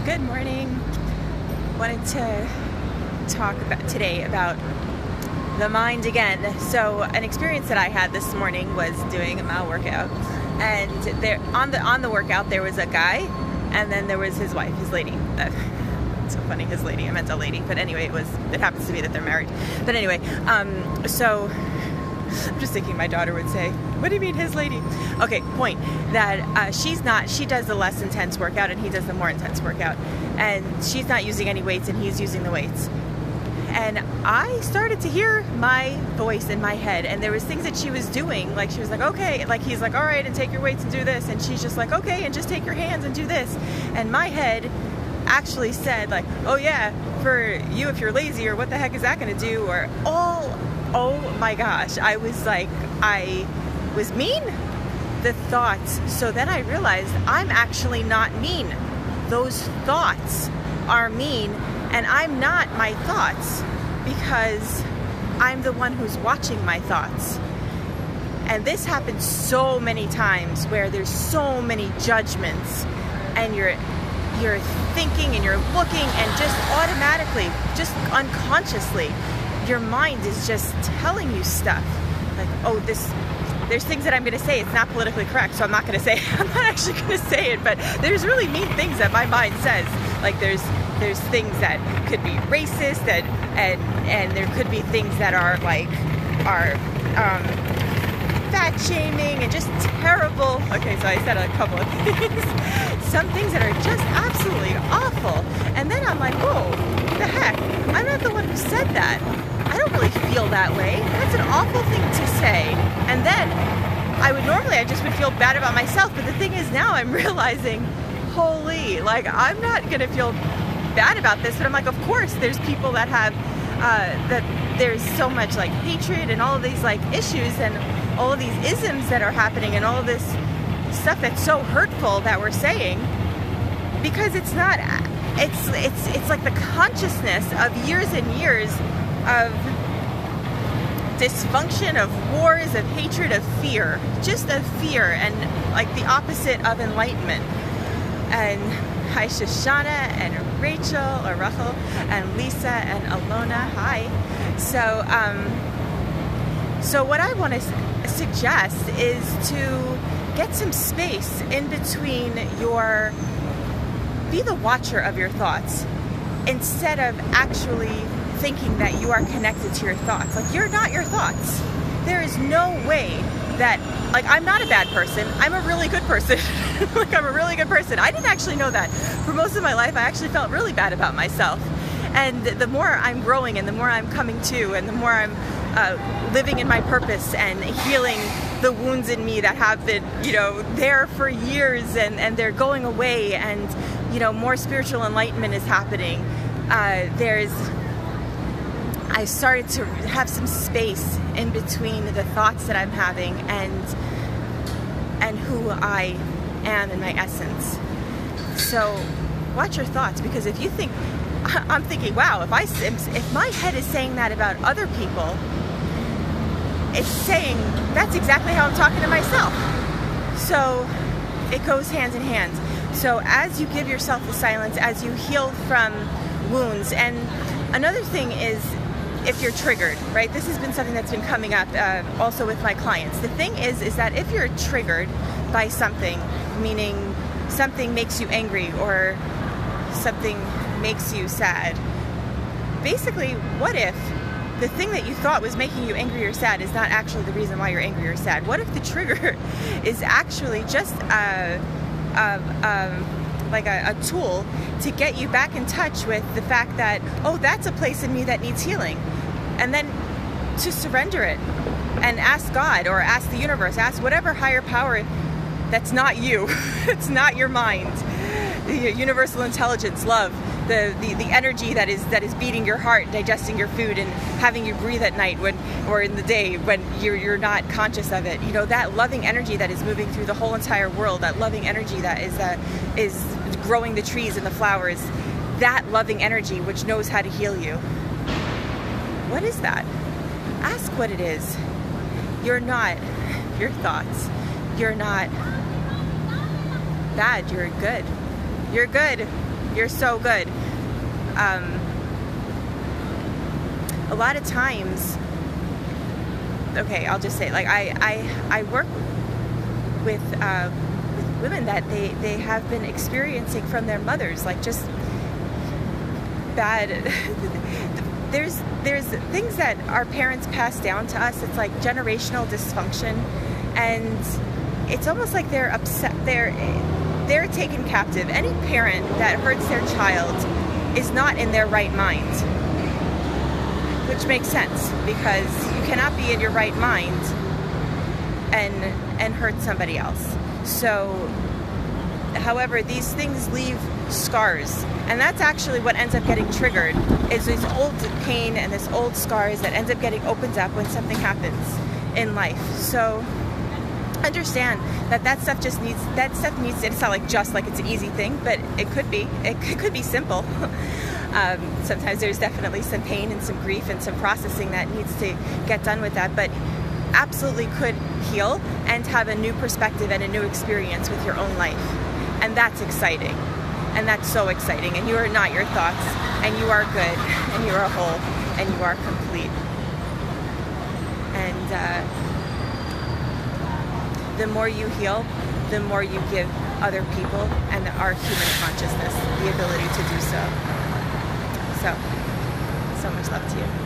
Good morning. Wanted to talk today about the mind again. So an experience that I had this morning was doing a mile workout, and there on the workout there was a guy, and then there was his wife, his lady. It's so funny, his lady. I meant a lady, but anyway, it happens to be that they're married. But anyway, so I'm just thinking my daughter would say, "What do you mean his lady?" Okay, point that she does the less intense workout and he does the more intense workout, and she's not using any weights and he's using the weights. And I started to hear my voice in my head, and there was things that she was doing, like she was like, okay, like he's like, all right, and take your weights and do this, and she's just like, okay, and just take your hands and do this. And my head actually said like, oh yeah, for you if you're lazy, or what the heck is that going to do, or oh my gosh, I was mean. The thoughts. So then I realized I'm actually not mean. Those thoughts are mean, and I'm not my thoughts, because I'm the one who's watching my thoughts. And this happens so many times where there's so many judgments, and you're thinking and you're looking, and just automatically, just unconsciously, your mind is just telling you stuff like, oh, there's things that I'm going to say, it's not politically correct, so I'm not going to say it. I'm not actually going to say it, but there's really mean things that my mind says. Like there's things that could be racist, and there could be things that are fat shaming and just terrible. Okay, so I said a couple of things. Some things that are just absolutely awful. And then I'm like, whoa, what the heck? I'm not the one who said that. I don't really feel that way. That's an awful thing to say. And then I just would feel bad about myself. But the thing is, now I'm realizing, holy, like I'm not going to feel bad about this. But I'm like, of course, there's people that have, that there's so much like hatred and all of these like issues and all of these isms that are happening and all of this stuff that's so hurtful that we're saying, because it's not, it's like the consciousness of years and years of dysfunction, of wars, of hatred, of fear, just of fear, and like the opposite of enlightenment. And hi Shoshana and Rachel, or Rachel, and Lisa and Alona, hi. So what I want to suggest is to get some space in between be the watcher of your thoughts, instead of actually thinking that you are connected to your thoughts. Like, you're not your thoughts. There is no way that, like, I'm not a bad person. I'm a really good person. Like, I'm a really good person. I didn't actually know that. For most of my life, I actually felt really bad about myself. And the more I'm growing and the more I'm coming to, and the more I'm living in my purpose and healing the wounds in me that have been, there for years, and they're going away, and, more spiritual enlightenment is happening. I started to have some space in between the thoughts that I'm having and who I am in my essence. So watch your thoughts, because if you think, I'm thinking, wow, if my head is saying that about other people, it's saying that's exactly how I'm talking to myself. So it goes hand in hand. So as you give yourself the silence, as you heal from wounds, and another thing is, if you're triggered, right? This has been something that's been coming up also with my clients. The thing is that if you're triggered by something, meaning something makes you angry or something makes you sad, basically, what if the thing that you thought was making you angry or sad is not actually the reason why you're angry or sad? What if the trigger is actually just like a tool to get you back in touch with the fact that, oh, that's a place in me that needs healing, and then to surrender it and ask God, or ask the universe, ask whatever higher power that's not you, it's not your mind, the universal intelligence, love, the energy that is beating your heart, digesting your food, and having you breathe at night or in the day when you're not conscious of it. That loving energy that is moving through the whole entire world, that loving energy that is growing the trees and the flowers, that loving energy which knows how to heal you. What is that? Ask what it is. You're not your thoughts. You're not bad. You're good. You're good. You're so good. A lot of times, okay, I'll just say, like, I work with women that they have been experiencing from their mothers, like, just bad. There's things that our parents pass down to us. It's like generational dysfunction, and it's almost like they're upset. They're taken captive. Any parent that hurts their child is not in their right mind, which makes sense, because you cannot be in your right mind and hurt somebody else. So, however, these things leave scars, and that's actually what ends up getting triggered, is this old pain and this old scars that ends up getting opened up when something happens in life. So understand that stuff needs, it's not like just like it's an easy thing, but it could be simple. Sometimes there's definitely some pain and some grief and some processing that needs to get done with that, but absolutely could heal and have a new perspective and a new experience with your own life. And that's exciting. And that's so exciting. And you are not your thoughts, and you are good, and you are whole, and you are complete. And the more you heal, the more you give other people and our human consciousness the ability to do so. So much love to you.